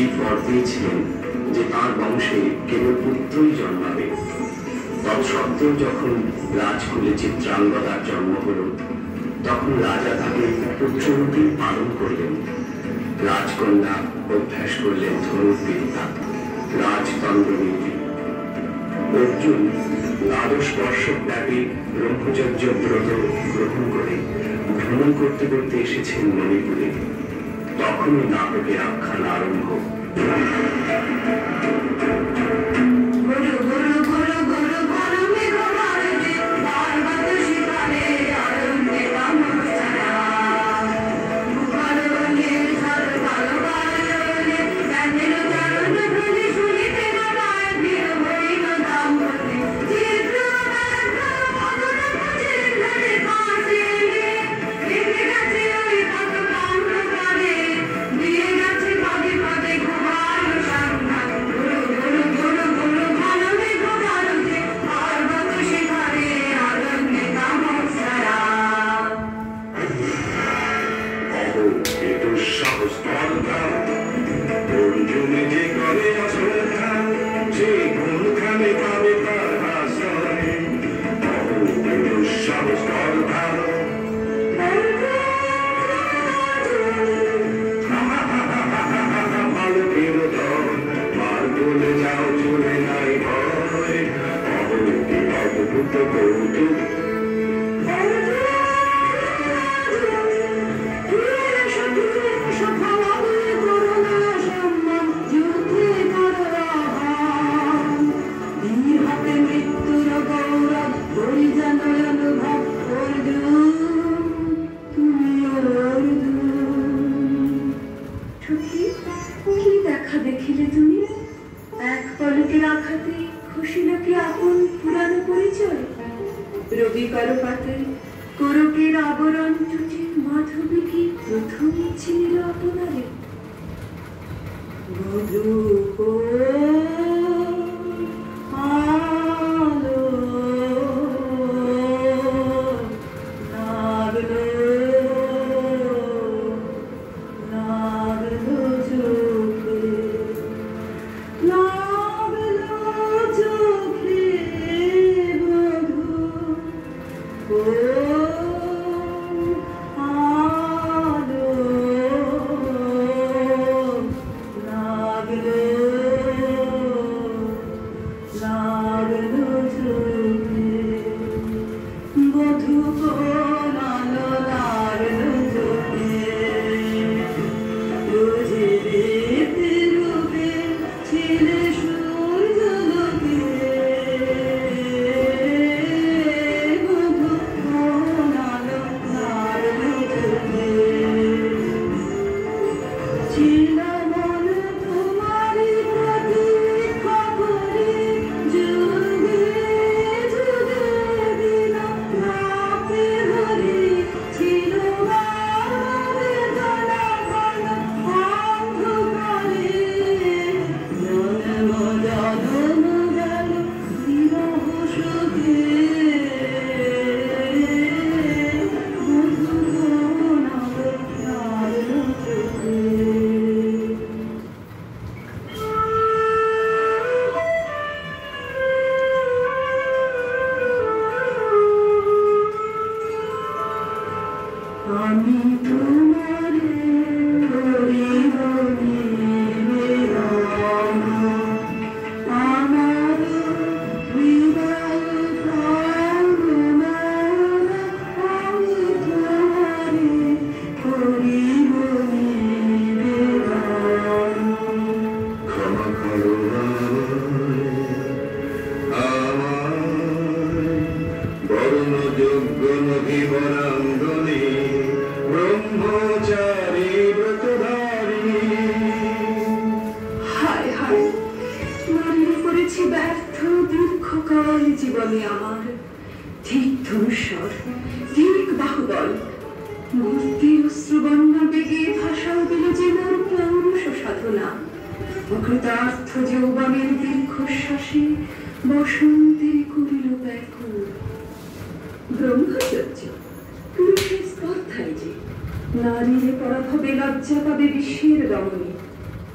শিব বর দিয়েছিলেন যে তার বংশে কেবল পুত্রই জন্মাবে। তৎসত্ত্বেও যখন রাজকুলে চিত্রাঙ্গদার জন্ম হল, তখন রাজা তাকে পুত্ররূপে পালন করলেন। রাজকন্যা অভ্যাস করলেন ধনুর্বিদ্যা, রাজতন্ত্রনীতি। অর্জুন দ্বাদশ বর্ষব্যাপী ব্রহ্মচর্য ব্রত গ্রহণ করে ভ্রমণ করতে করতে এসেছেন মণিপুরে। তখনই নাটকের আখ্যান আরম্ভ।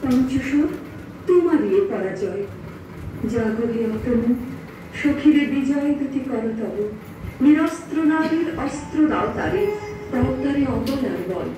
পঞ্চস্বর তোমারই পরাজয়। জাগো হে অতনু, সখীরে বিজয় দুটি কর তব, নিরস্ত্র নারীর অস্ত্র দাও তারে, দাও তারে অবলার বল।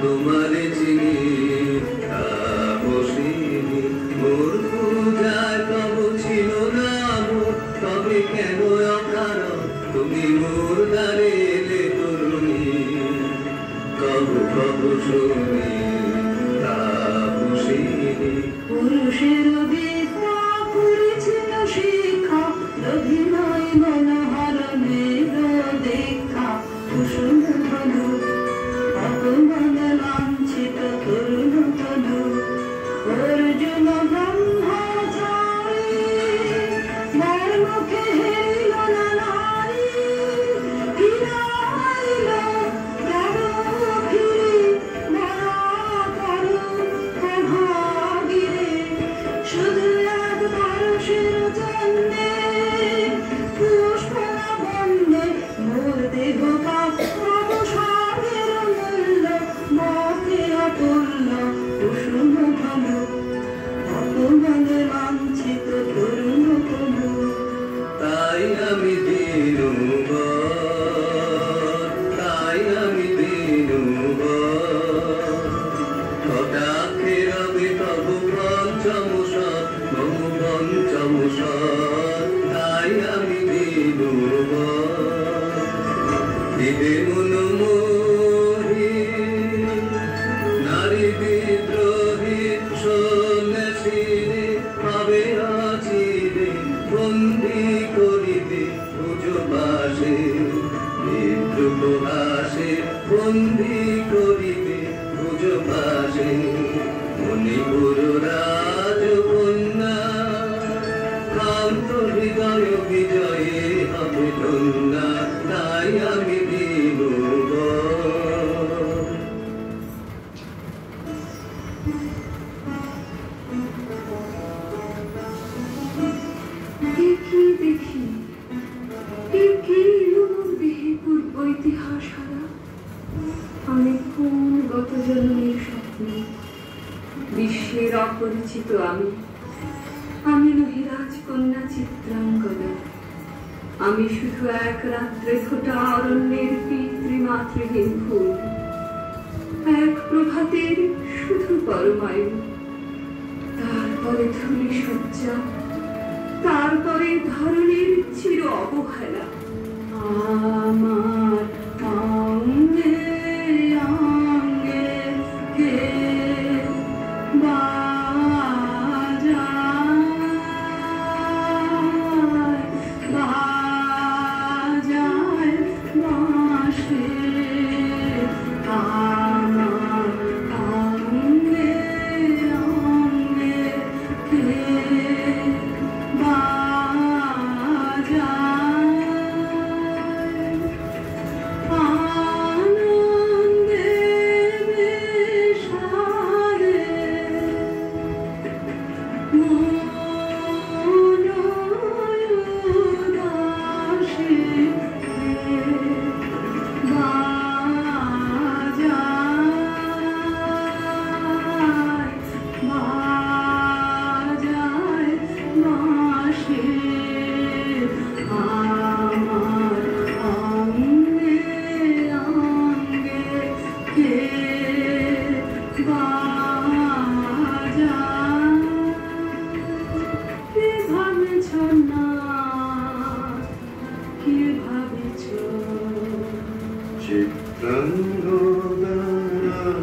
তোমারে চিনি মোর পূজায় তব ছিল নাম, তবে কেন অকারণ তুমি মোর দ্বারে এলে তরুণী। কব কব শুনি পুরুষের বিদ্যা করেছিল শিক্ষা, অভিনয় মনোহরণের দেখা, কুসুম ধনু অপমান লাঞ্ছিত তরুণ তনু, অর্জুন ব্রহ্মচারী মর্মকে হেরিল না নারী, ফিরাইল গেল ফিরে মরা করুণ প্রভাগিরে, শুধু এক পরশের জন্যে পুষ্পনা বন্দে মোর দেহ পাপ অবসাদের মূল্য মতে অতুল্য কুসুম ধনু অপমান লাঞ্ছিত তরুণ তনু। তাই আমি দিনুবর, তাই আমি দিনুবর, কটাক্ষে রবে তব পঞ্চম সৎ মম পঞ্চম সৎ, তাই আমি দিনুবর। দিবে মনোমোহী নারী বিদ্রোহী সন্ন্যাসীরে পাবে আচিরে, বন্দী করিবে ভুজবাসে বিদ্রুপহাসে, বন্দী করিবে ভুজবাসে। মণিপুর রাজকন্যা কান্ত হৃদয় বিজয়ে হবে ধন্যা, তাই আমি দিনুবর। দেখি দেখি দেখি পূর্ব ইতিহাস হারা, আমি কোন গত জন্মের স্বপ্ন, বিশ্বের অপরিচিত আমি, আমি নহি রাজকন্যা চিত্রাঙ্গদা, আমি শুধু এক রাত্রে ফোটা অরণ্যের পিতৃমাতৃহীন ফুল, এক প্রভাতের শুধু পরমায়ু, তারপরে ধূলি সজ্জা, তারপরে ধরনের চির অবহেলা। আমার অঙ্গে অঙ্গে কে বাজায় বাজায় বাঁশি, আমার অঙ্গে অঙ্গে কে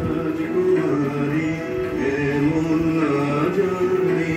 রাজকুমারী এমন না জানি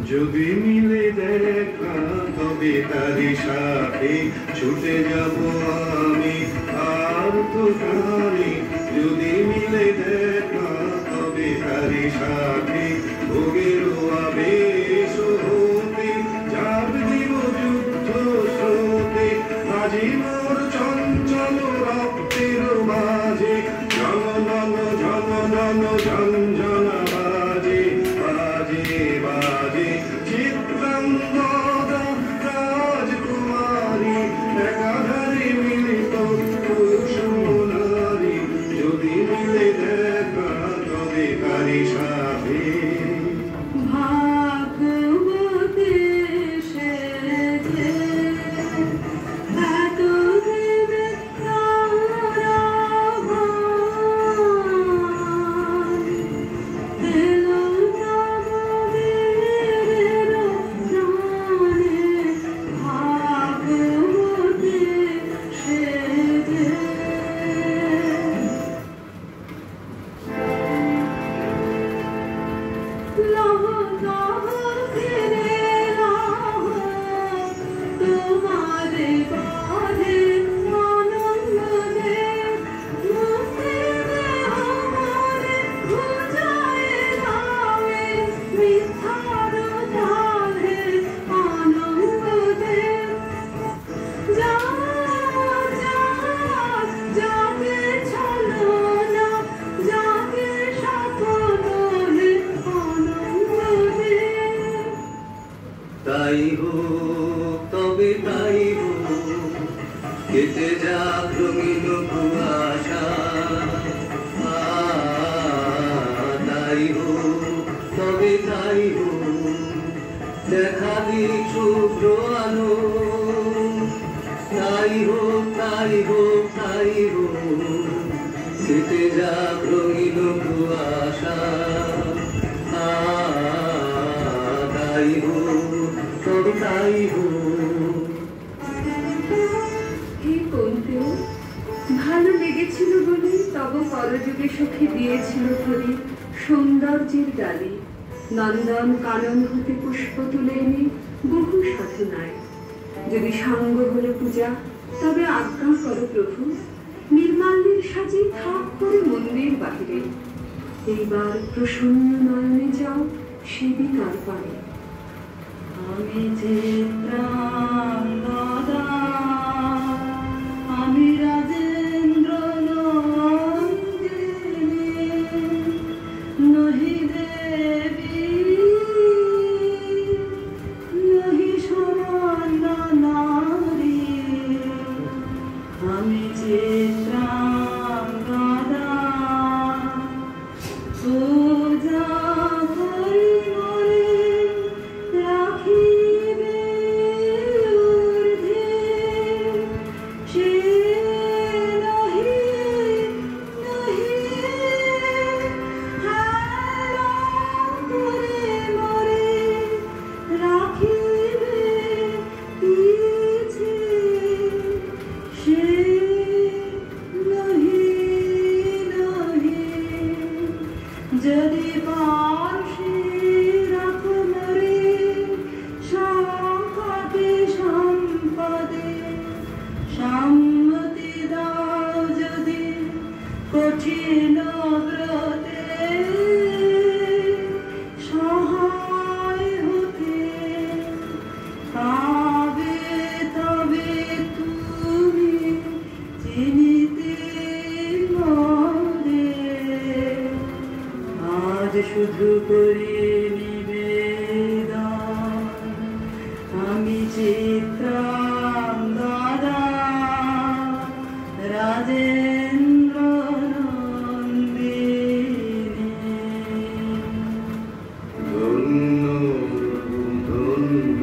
যদি মিলে দেখা তবে তারি সাথে ছুটে যাব আমি আর তো জানি যদি মিলে দেখা তবে তারি সাথে ভোগের আবেশ হতে যাব দিব যুদ্ধ স্রোতে আজি মোর চঞ্চল রক্তের মাঝে ঝনঝন ঝনঝন ঝনঝনা বাজে বাজে বাজে চিত্রাঙ্গদা রাজকুমারী একাধারে মিলিত সোনারি যদি মিলে দেখা তবে তারি সাথে ভাগবতে সেজে এত দেবে এলো নববীরের প্রাণে ভাগবতে সেজে লহ লহ ফিরে লহ তোমারে বাঁধে আনন্দ দে মুক্তি দে আমারে বুঝায় দাওয়ে মিথ্যার জালে আনন্দ দে যা যা যাকে ছলো না যাকে স্বপ্ন হে আনন্দ দে তাই হোক তবে তাই হোক কেটে যাক রঙিন কুয়াশা তাই হোক তবে তাই হোক দেখা দিক শুভ্র আলো তাই হোক তাই হোক তাই হোক কেটে যাক রঙিন কুয়াশা তাই হোক তবে তাই হোক হে কন্তেও, ভালো লেগেছিল বলে তব করযুগে সখী দিয়েছিল ধরি সৌন্দর্যের ডালি নন্দন কানন হতে পুষ্প তুলে এনে বহু সাধনায় যদি সাঙ্গ হলে পূজা তবে আজ্ঞা করো প্রভু নির্মাল্যের সাজে থাক করে মন্দির বাহিরে এইবার প্রসন্ন নয়নে যাও সেদিন আর পারে আমি চিত্রাঙ্গদা আমি রাজেন্দ্র নন্দিনী নহি দেবী নহি সমান নারী আমি চিত্রাঙ্গদা পূজা করি মরে রাখিবে ঊর্ধ্বে সে নহি নহি হেলা করে মরে রাখিবে পিছে সে নহি নহি যদি পার্শ্বে রাখো মরে সংকটে সম্পদে সম্মতি দাও যদি কঠিন ব্রতে সহায় হতে পাবে তবে তুমি চিনিতে মরে আজ শুধু করে নিবেদন আমি চিত্রাঙ্গদা রাজেন্দ্র নন্দিনী ধন্য ধন্য